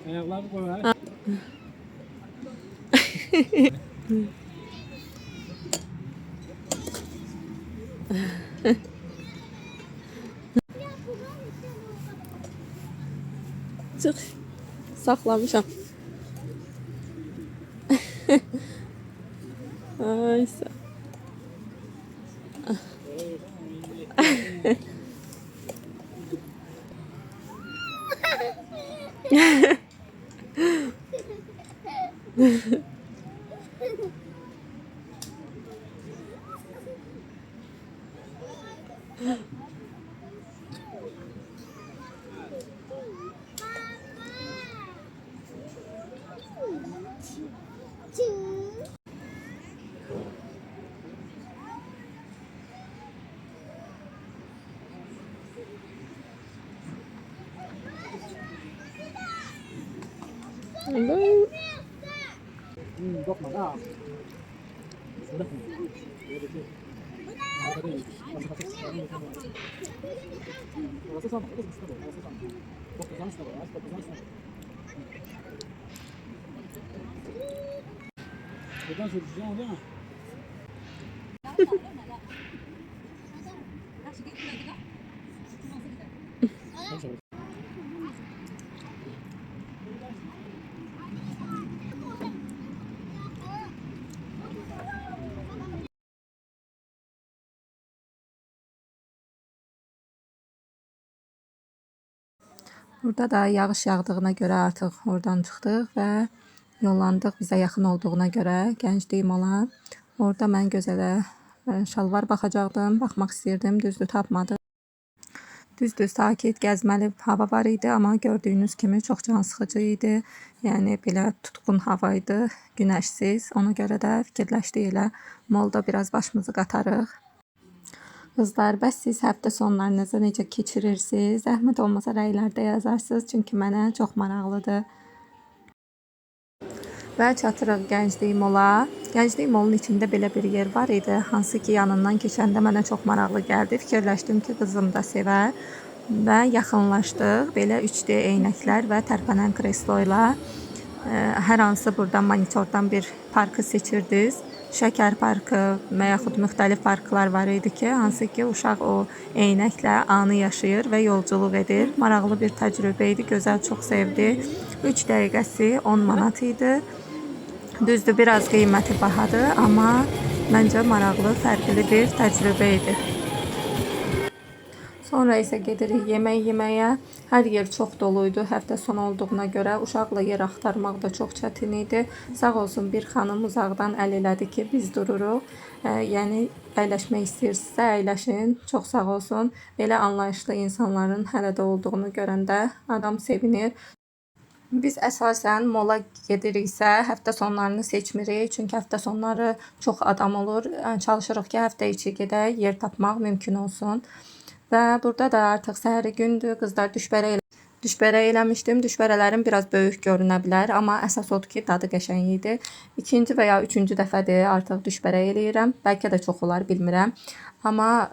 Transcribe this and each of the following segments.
Ayaklarını koy ha. Çok saxlamışam. Ay, Bakma da. Sudah. Rasa sama, rasa sama. Bak kazan sana, aç kazan sana. Buradan sürüşeceğim değil mi? Burada da yağış yağdığına görə artıq oradan çıxdıq və yollandıq bizə yaxın olduğuna görə Gənclik Mola. Orada mən gözələ şalvar baxacaqdım, baxmaq istirdim, düzdür tapmadım. Düzdür, sakit, gəzməli hava var idi, amma gördüyünüz kimi çox cansıxıcı idi. Yəni belə tutqun hava idi, günəşsiz. Ona görə də fikirləşdik elə molda biraz başımızı qatarıq. Qızlar, bəs siz həftə sonlarınızı necə keçirirsiniz? Zəhmət olmasa rəylərdə yazarsınız, çünki mənə çox maraqlıdır. Və çatırıq Gənclik Mola. Gənclik Molun içində belə bir yer var idi, hansı ki yanından keçəndə mənə çox maraqlı gəldi. Fikirləşdim ki, qızım da sevər və yaxınlaşdıq. Belə 3D eynəklər və tərpənən kreslo ilə hər hansı buradan monitordan bir parkı seçirdiniz. Şəkər parkı və yaxud müxtəlif parklar var idi ki, hansı ki uşaq o eynəklə anı yaşayır və yolculuq edir. Maraqlı bir təcrübə idi, gözəl, çox sevdi. 3 dəqiqəsi 10 manat idi. Düzdür, biraz qiyməti bahadır, amma məncə maraqlı, fərqli bir təcrübə idi. Sonra isə gedirik yemək yeməyə. Hər yer çox doluydu həftə sonu olduğuna görə. Uşaqla yer axtarmaq da çox çətin idi. Sağ olsun bir xanım uzaqdan əl elədi ki, biz dururuq. Yəni əyləşmək istəyirsinizsə əyləşin. Çox sağ olsun. Belə anlayışlı insanların hələ də olduğunu görəndə adam sevinir. Biz əsasən mola gediriksə həftə sonlarını seçmirik. Çünki həftə sonları çox adam olur. Çalışırıq ki, həftə içi gedək, yer tapmaq mümkün olsun. Və burada da artıq səhəri gündür. Qızlar düşbərə eləmişdim. Düşbərələrim biraz böyük görünə bilər, amma əsas odur ki, dadı qəşəng idi. İkinci və ya üçüncü dəfədir artıq düşbərə eləyirəm. Bəlkə də çox olar, bilmirəm. Amma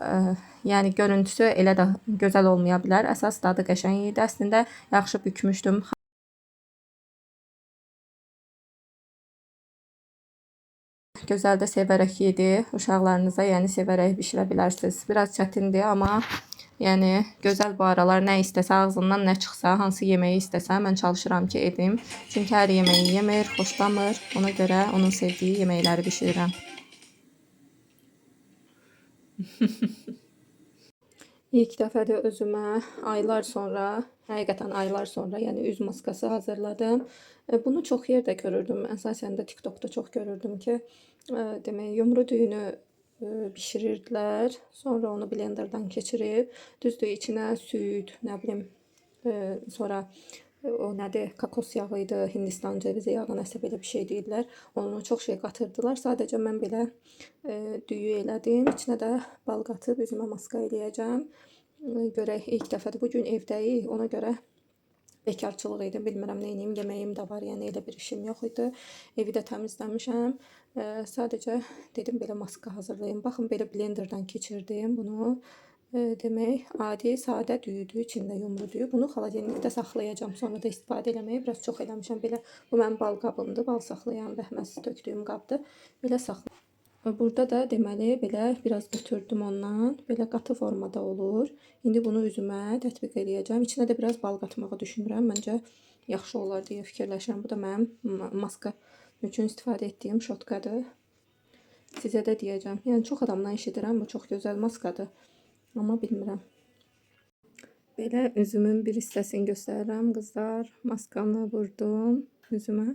yəni görüntüsü elə də gözəl olmaya bilər. Əsas dadı qəşəng idi. Əslində yaxşı bükmüşdüm. Gözəl də sevərək yedi. Uşaqlarınıza yəni sevərək bişirə bilərsiniz. Biraz çətindir, amma yəni gözəl bu aralar nə istəsə, ağzından nə çıxsa, hansı yeməyi istəsə mən çalışıram ki, edim. Çünki hər yeməyi yemir, xoşlamır. Ona görə onun sevdiyi yeməkləri bişirirəm. İlk dəfədir özümə aylar sonra, həqiqətən aylar sonra, yəni üz maskası hazırladım. Bunu çox yerdə görürdüm. Əsasən də TikTokda çox görürdüm ki, demək yumru düyünü bişirirdilər. Sonra onu blenderdan keçirib, düzdür içinə süd, nə bilim, sonra o nədir, kokos yağı idi, Hindistan cevizi yağı, nəsə belə bir şey deyirlər. Onu çox şey qatırdılar. Sadəcə mən belə düyü elədim. İçinə də bal qatıb üzümə maska eləyəcəm. Görək, ilk dəfədir bu gün evdəyik. Ona görə bekarçılıq idi. Bilmirəm nə edeyim, yeməyim də var, yəni elə bir işim yox idi. Evi də təmizləmişəm. Sadəcə dedim belə maska hazırlayım. Baxın belə blenderdan keçirdim bunu. demək, adi, sadə düyüdür, içində yumru düyü. Bunu xaladelnikdə saxlayacağam. Sonra da istifadə eləməyə biraz çox eləmişəm. Belə bu mənim bal qabımdır. Bal saxlayan rəhmətsiz tökdüyüm qabdır. Belə saxlayıram. Burada da deməli belə biraz götürdüm ondan. Belə qatı formada olur. İndi bunu üzümə tətbiq eləyəcəm. İçinə də biraz bal qatmağı düşünürəm. Məncə yaxşı olar deyə fikirləşirəm. Bu da mənim maska üçün istifadə etdiyim şotkadır. Sizə də deyəcəm. Yəni çox adamdan eşidirəm. Bu çox gözəl maskadır. Amma bilmirəm. Belə üzümün bir hissəsini göstərirəm qızlar. Maskamla vurdum üzümə.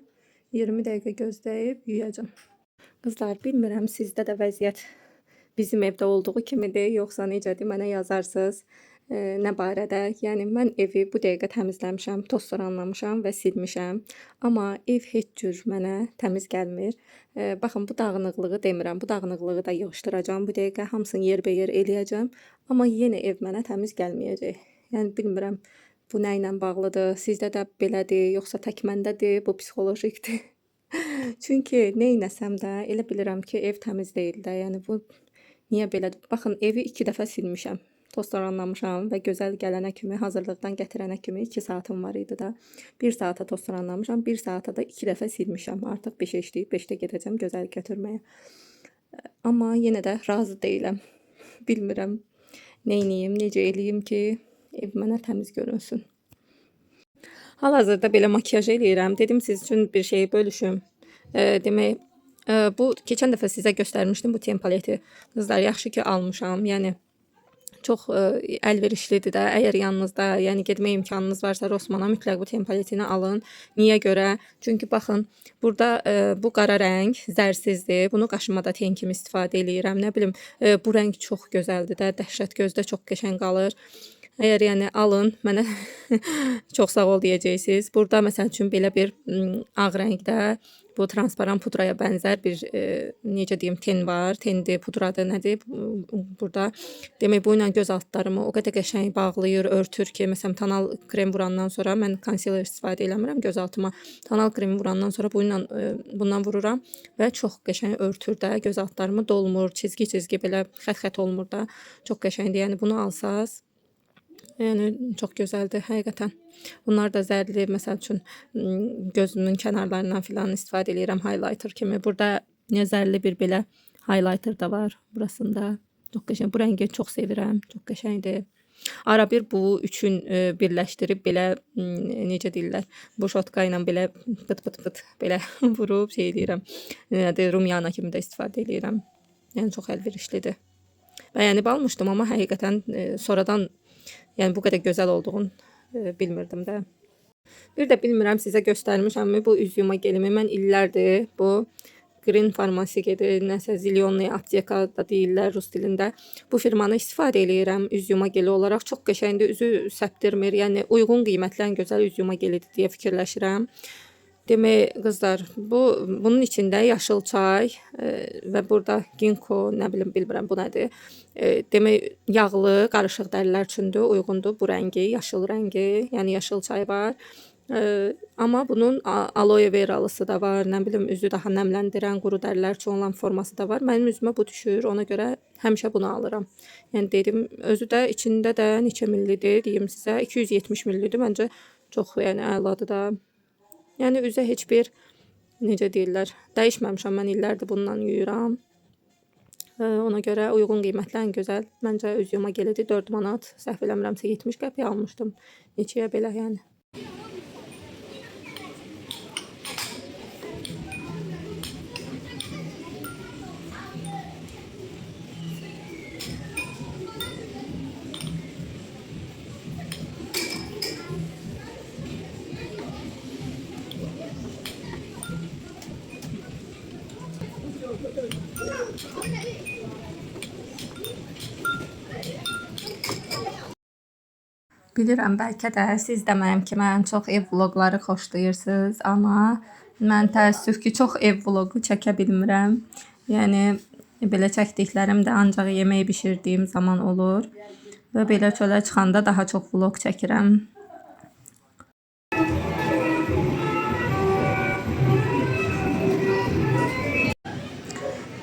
20 dəqiqə gözləyib yuyacağam. Qızlar, bilmirəm sizdə də vəziyyət bizim evdə olduğu kimidir, yoxsa necədir, mənə yazarsınız. Nə barədə? Yəni mən evi bu dəqiqə təmizləmişəm, toz soranlamışam və silmişəm. Amma ev heç cür mənə təmiz gəlmir. Baxın, bu dağınıqlığı demirəm. Bu dağınıqlığı da yığışdıracağam. Bu dəqiqə hamısını yerbəyer eləyəcəm. Amma yenə ev mənə təmiz gəlməyəcək. Yəni bilmirəm bu nə ilə bağlıdır. Sizdə də belədir, yoxsa tək məndədir, bu psixolojikdir. Çünki nə etsəm də elə bilirəm ki, ev təmiz deyil də. Yəni bu niyə belədir? Baxın, evi 2 dəfə silmişəm. Toz soranlamışam və gözəl gələnə kimi, hazırlıqdan gətirənə kimi 2 saatım var idi da. 1 saata toz soranlamışam, 1 saata da 2 dəfə silmişəm. Artıq 5 işləyib, 5də gedəcəm gözəl götürməyə. Amma yenə də razı deyiləm. Bilmirəm nə edeyim, necə eləyim ki, ev mənə təmiz görünsün. Hal-hazırda belə makiyaj eləyirəm. Dedim siz üçün bir şey bölüşüm. Demək, bu keçən dəfə sizə göstərmişdim bu tempaleti. Qızlar, yaxşı ki almışam. Yəni çox əlverişlidir də. Əgər yanınızda, yəni getmək imkanınız varsa Rossmana mütləq bu tempaletini alın. Niyə görə? Çünki baxın, burada bu qara rəng zərsizdir. Bunu qaşımada ten kimi istifadə eləyirəm. Nə bilim, bu rəng çox gözəldir də. Dəhşət gözdə çox qəşəng qalır. Əgər yəni alın, mənə çox sağ ol deyəcəksiniz. Burada məsəl üçün belə bir ağ rəngdə bu transparan pudraya bənzər bir necə deyim ten var. Tendir, pudradır, nədir? Burada demək bu ilə göz altlarımı o qədər qəşəng bağlayır, örtür ki, məsələn tonal krem vurandan sonra mən konsiler istifadə eləmirəm göz altıma. Tonal kremi vurandan sonra bundan vururam və çox qəşəng örtür də, göz altlarımı dolmur, çizgi belə xət-xət olmur da. Çox qəşəngdir. Yəni bunu alsaz yəni çox gözəldir həqiqətən. Bunlar da zərli, məsəl üçün gözümün kənarlarından filan istifadə edirəm highlighter kimi. Burada zərli bir belə highlighter da var burasında. Çox qəşəng. Bu rəngi çox sevirəm. Çox qəşəngdir. Ara bir bu üçün birləşdirib belə necə deyirlər, bu şotka ilə belə pıt belə vurub şey edirəm. Nədir, rumyana kimi də istifadə edirəm. Yəni çox əlverişlidir. Bəyənib almışdım, amma həqiqətən sonradan yəni bu qədər gözəl olduğunu bilmirdim də. Bir də bilmirəm sizə göstərmişəmmi bu üz yuma gelimi. Mən illərdir bu Green Farmasi gedir, nəsə Zilyonlu apteka da deyirlər rus dilində. Bu firmanı istifadə eləyirəm üz yuma geli olaraq. Çox qəşəngdir, üzü səpdirmir. Yəni uyğun qiymətli ən gözəl üz yuma gelidir deyə fikirləşirəm. Demək qızlar, bunun içində yaşıl çay və burada ginkgo, nə bilim, bilmirəm bu nədir. Demək yağlı, qarışıq dərilər üçündür, uyğundur bu rəngi, yaşıl rəngi, yəni yaşıl çay var. Amma bunun aloe veralısı da var, nə bilim üzü daha nəmləndirən, quru dərilər üçün olan forması da var. Mənim üzümə bu düşür, ona görə həmişə bunu alıram. Yəni dedim, özü də içində də neçə millidir, deyim sizə, 270 millidir, məncə çox yəni əladır da. Yəni üzə heç bir, necə deyirlər, dəyişməmişəm, mən illərdir bundan yuyuram. Ona görə uyğun qiymətli ən gözəl, məncə üz yuma gelidir, 4 manat, səhv eləmirəmsə 70 qəpiyə almışdım. Neçəyə belə yəni. Bilirəm, bəlkə də siz də mənim kimi ən çox ev vloqları xoşlayırsınız, amma mən təəssüf ki, çox ev vloqu çəkə bilmirəm. Yəni belə çəkdiklərim də ancaq yemək bişirdiyim zaman olur və belə çölə çıxanda daha çox vloq çəkirəm.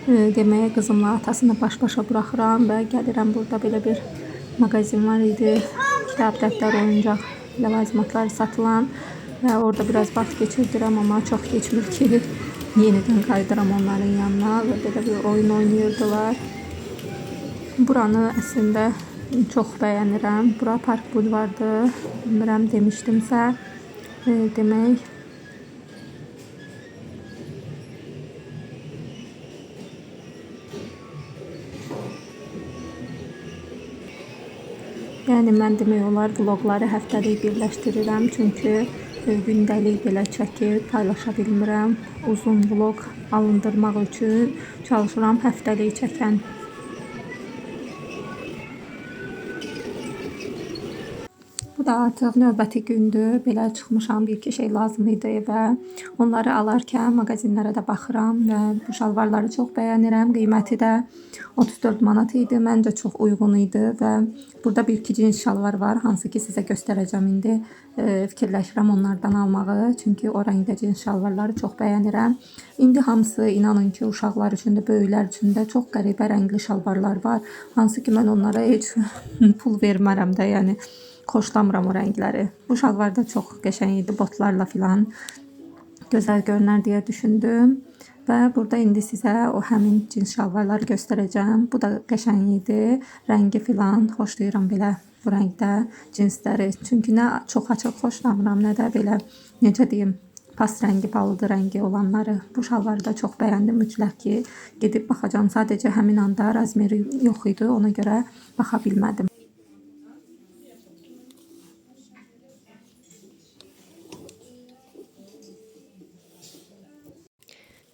Deməyə qızımla atasını baş-başa buraxıram və gəlirəm burada belə bir mağazin var idi. Kitab, dəftər, oyuncaq, ləvazimatlar satılan və orada biraz vaxt keçirdirəm, amma çox keçmir ki, yenidən qayıdıram onların yanına və belə bir oyun oynayırdılar. Buranı əslində çox bəyənirəm. Bura Park bulvardır. Bilmirəm demişdimsə, demək yəni mən demək olar vloqları həftəlik birləşdirirəm, çünki gündəlik belə çəkib paylaşa bilmirəm. Uzun vloq alındırmaq üçün çalışıram həftəlik çəkən. Bu da artıq növbəti gündür. Belə çıxmışam, bir-iki şey lazım idi evə. Onları alarkən mağazinlərə də baxıram və bu şalvarları çox bəyənirəm. Qiyməti də 34 manat idi. Məncə çox uyğun idi və burada bir-iki cins şalvar var, hansı ki sizə göstərəcəm indi. Fikirləşirəm onlardan almağı, çünki o rəngdə cins şalvarları çox bəyənirəm. İndi hamısı inanın ki, uşaqlar üçün də, böyüklər üçün də çox qəribə rəngli şalvarlar var, hansı ki mən onlara heç pul vermərəm də, yəni xoşlamıram o rəngləri. Bu şalvar da çox qəşəng idi, botlarla filan gözəl görünər deyə düşündüm. Və burada indi sizə o həmin cins şalvarları göstərəcəm. Bu da qəşəng idi, rəngi filan xoşlayıram belə bu rəngdə cinsləri. Çünki nə çox açıq xoşlamıram, nə də belə necə deyim, pas rəngi, palıdı rəngi olanları. Bu şalvarı da çox bəyəndim, mütləq ki gedib baxacağam. Sadəcə həmin anda razmeri yox idi, ona görə baxa bilmədim.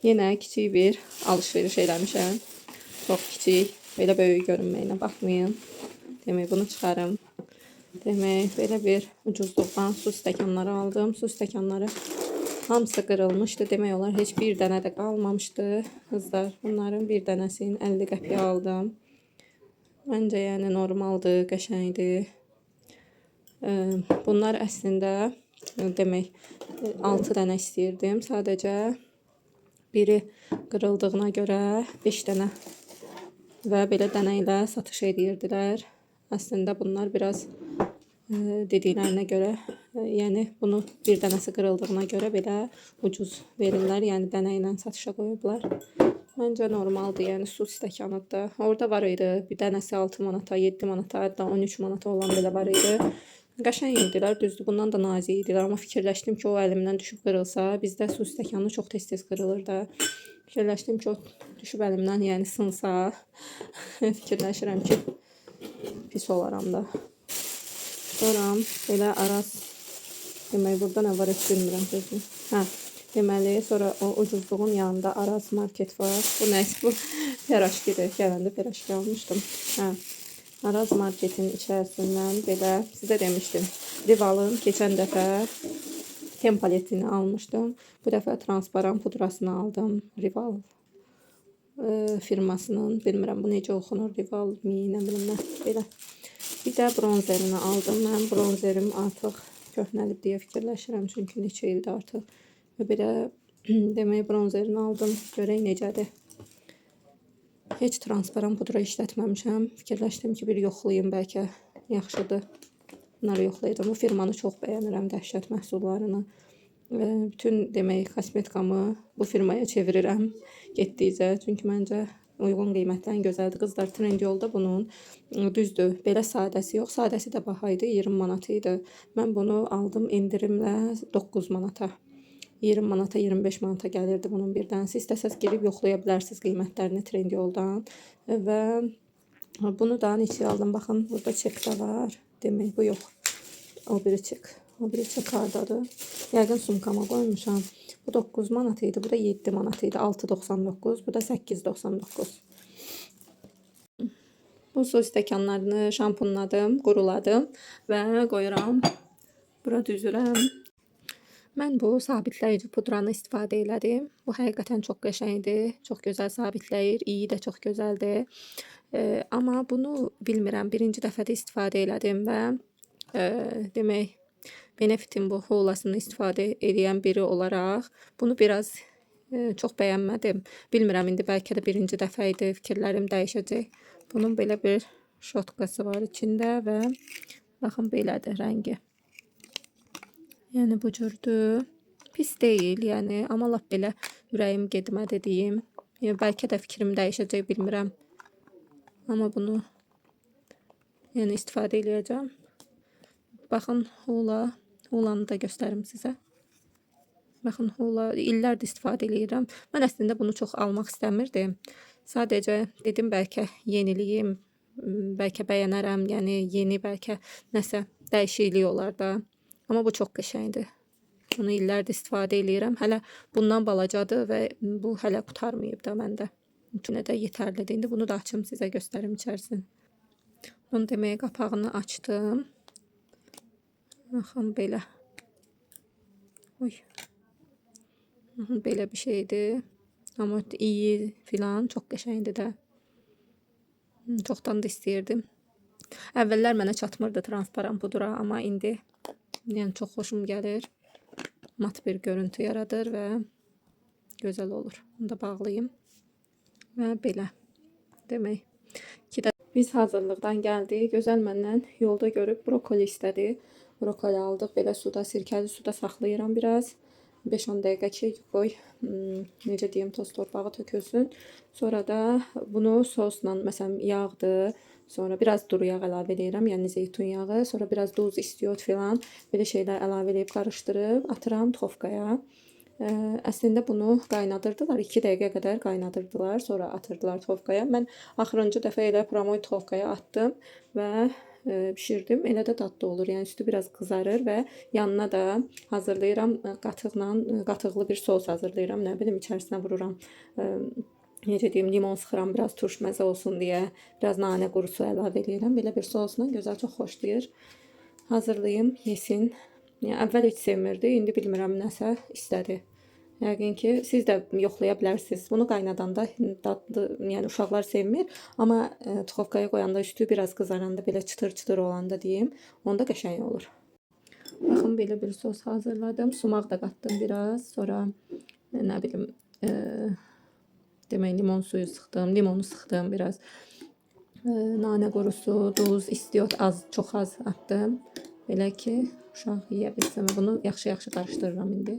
Yenə kiçik bir alış-veriş eləmişəm. Çox kiçik, belə böyük görünməyinə baxmayın. Demək bunu çıxarım. Demək belə bir ucuzluqdan su stəkanları aldım. Su stəkanları hamısı qırılmışdı. Demək olar heç bir dənə də qalmamışdı. Qızlar, bunların bir dənəsini 50 qəpiyə aldım. Məncə yəni normaldır, qəşəngdir. Bunlar əslində demək 6 dənə istəyirdim. Sadəcə biri qırıldığına görə 5 dənə və belə dənə ilə satış edirdilər. Əslində bunlar biraz dediklərinə görə, yəni bunu bir dənəsi qırıldığına görə belə ucuz verirlər, yəni dənə ilə satışa qoyublar. Məncə normaldır, yəni su stəkanıdır. Orada var idi, bir dənəsi 6 manata, 7 manata, hətta 13 manata olan belə var idi. Qəşəng idilər, düzdür, bundan da nazik idilər, amma fikirləşdim ki, o əlimdən düşüb qırılsa, bizdə su stəkanı çox tez-tez qırılır da. Fikirləşdim ki, o düşüb əlimdən, yəni sınsa, fikirləşirəm ki, pis olaram da. Sonra belə Araz, demək burada nə var heç bilmirəm sözüm. Deməli, sonra o ucuzluğun yanında Araz market var. Bu nəysə, bu piraşkidir, gələndə piraşki almışdım. Araz marketin içərisindən belə sizə demişdim. Rival'ın keçən dəfə Tempoletini almışdım. Bu dəfə transparan pudrasını aldım. Rival firmasının, bilmirəm bu necə oxunur, Rival mi, nə bilim nə, belə. Bir də bronzerini aldım. Mənim bronzerim artıq köhnəlib deyə fikirləşirəm, çünki neçə ildir artıq. Və belə demək bronzerini aldım. Görək necədir. Heç transparan pudra işlətməmişəm. Fikirləşdim ki, bir yoxlayayım, bəlkə yaxşıdır. Bunları yoxlayacağım. Bu firmanı çox bəyənirəm, dəhşət məhsullarını. Bütün demək kosmetikamı bu firmaya çevirirəm getdikcə. Çünki məncə uyğun qiymətdən gözəldir. Qızlar, Trendyolda bunun düzdür, belə sadəsi yox. Sadəsi də baha idi, 20 manat idi. Mən bunu aldım endirimlə 9 manata. 20 manata, 25 manata gəlirdi bunun bir dənəsi. İstəsəz girib yoxlaya bilərsiniz qiymətlərini Trendyoldan. Və bunu da neçə aldım? Baxın, burada çek də var. Demək, bu yox. O biri çek. O biri çek hardadır? Yəqin sumkama qoymuşam. Bu 9 manat idi, bu da 7 manat idi. 6.99, bu da 8.99. Bu su stəkanlarını şampunladım, quruladım və qoyuram. Bura düzürəm. Mən bu sabitləyici pudranı istifadə elədim. Bu həqiqətən çox qəşəngdir, çox gözəl sabitləyir, iyi də çox gözəldir. Amma bunu bilmirəm, birinci dəfədə istifadə elədim və demək, Benefitin bu holasını istifadə edən biri olaraq bunu biraz çox bəyənmədim. Bilmirəm, indi bəlkə də birinci dəfə idi, fikirlərim dəyişəcək. Bunun belə bir şotkası var içində və baxın belədir rəngi. Yəni bu cürdür. Pis deyil, yəni amma lap belə ürəyim getmədi deyim. Yəni bəlkə də fikrim dəyişəcək bilmirəm. Amma bunu yəni istifadə edəcəm. Baxın hulanı da göstərim sizə. Baxın hula illərdir istifadə edirəm. Mən əslində bunu çox almaq istəmirdim. Sadəcə dedim bəlkə yeniliyim, bəlkə bəyənərəm, yəni yeni bəlkə nəsə dəyişiklik olar da. Amma bu çox qəşəngdir. Bunu illərdir istifadə edirəm. Hələ bundan balacadır və bu hələ qurtarmayıb da məndə. Üçün də yetərlidir. İndi bunu da açım sizə göstərim içərisini. Bunu deməyə qapağını açdım. Baxın belə. Oy. Belə bir şeydir. Amma iyi filan, çox qəşəngdir də. Çoxdan da istəyirdim. Əvvəllər mənə çatmırdı transparan pudra, amma indi yəni çox xoşum gəlir. Mat bir görüntü yaradır və gözəl olur. Bunu da bağlayayım. Və belə demək. Biz hazırlıqdan gəldik. Gözəl məndən yolda görüb brokoli istədi. Brokoli aldıq. Belə suda, sirkəli suda saxlayıram biraz. 5-10 dəqiqə ki, qoy, necə deyim, toz torpağı tökülsün. Sonra da bunu sosla, məsələn, yağdır. Sonra biraz duru yağ əlavə edirəm, yəni zeytun yağı. Sonra biraz duz, istiot filan, belə şeylər əlavə edib qarışdırıb atıram duxovkaya. Əslində bunu qaynadırdılar, 2 dəqiqə qədər qaynadırdılar, sonra atırdılar duxovkaya. Mən axırıncı dəfə elə promoy duxovkaya atdım və pişirdim. Elə də dadlı olur. Yəni üstü biraz qızarır və yanına da hazırlayıram qatıqlı bir sos hazırlayıram. Nə bilim içərisinə vururam. Necə deyim, limon sıxıram, biraz turş məzə olsun deyə, biraz nanə qurusu əlavə edirəm. Belə bir sosla gözəl, çox xoşlayır. Hazırlayım, yesin. Yəni əvvəl heç sevmirdi, indi bilmirəm nəsə istədi. Yəqin ki, siz də yoxlaya bilərsiniz. Bunu qaynadanda dadlı, yəni uşaqlar sevmir, amma duxovkaya qoyanda üstü biraz qızaranda, belə çıtır-çıtır olanda deyim, onda qəşəng olur. Baxın, belə bir sos hazırladım. Sumaq da qatdım biraz. Sonra nə bilim, demək limon suyu sıxdım, limonu sıxdım biraz. Nanə qurusu, duz, istiot az, çox az atdım. Belə ki, uşaq yeyə bilsin. Bunu yaxşı-yaxşı qarışdırıram indi.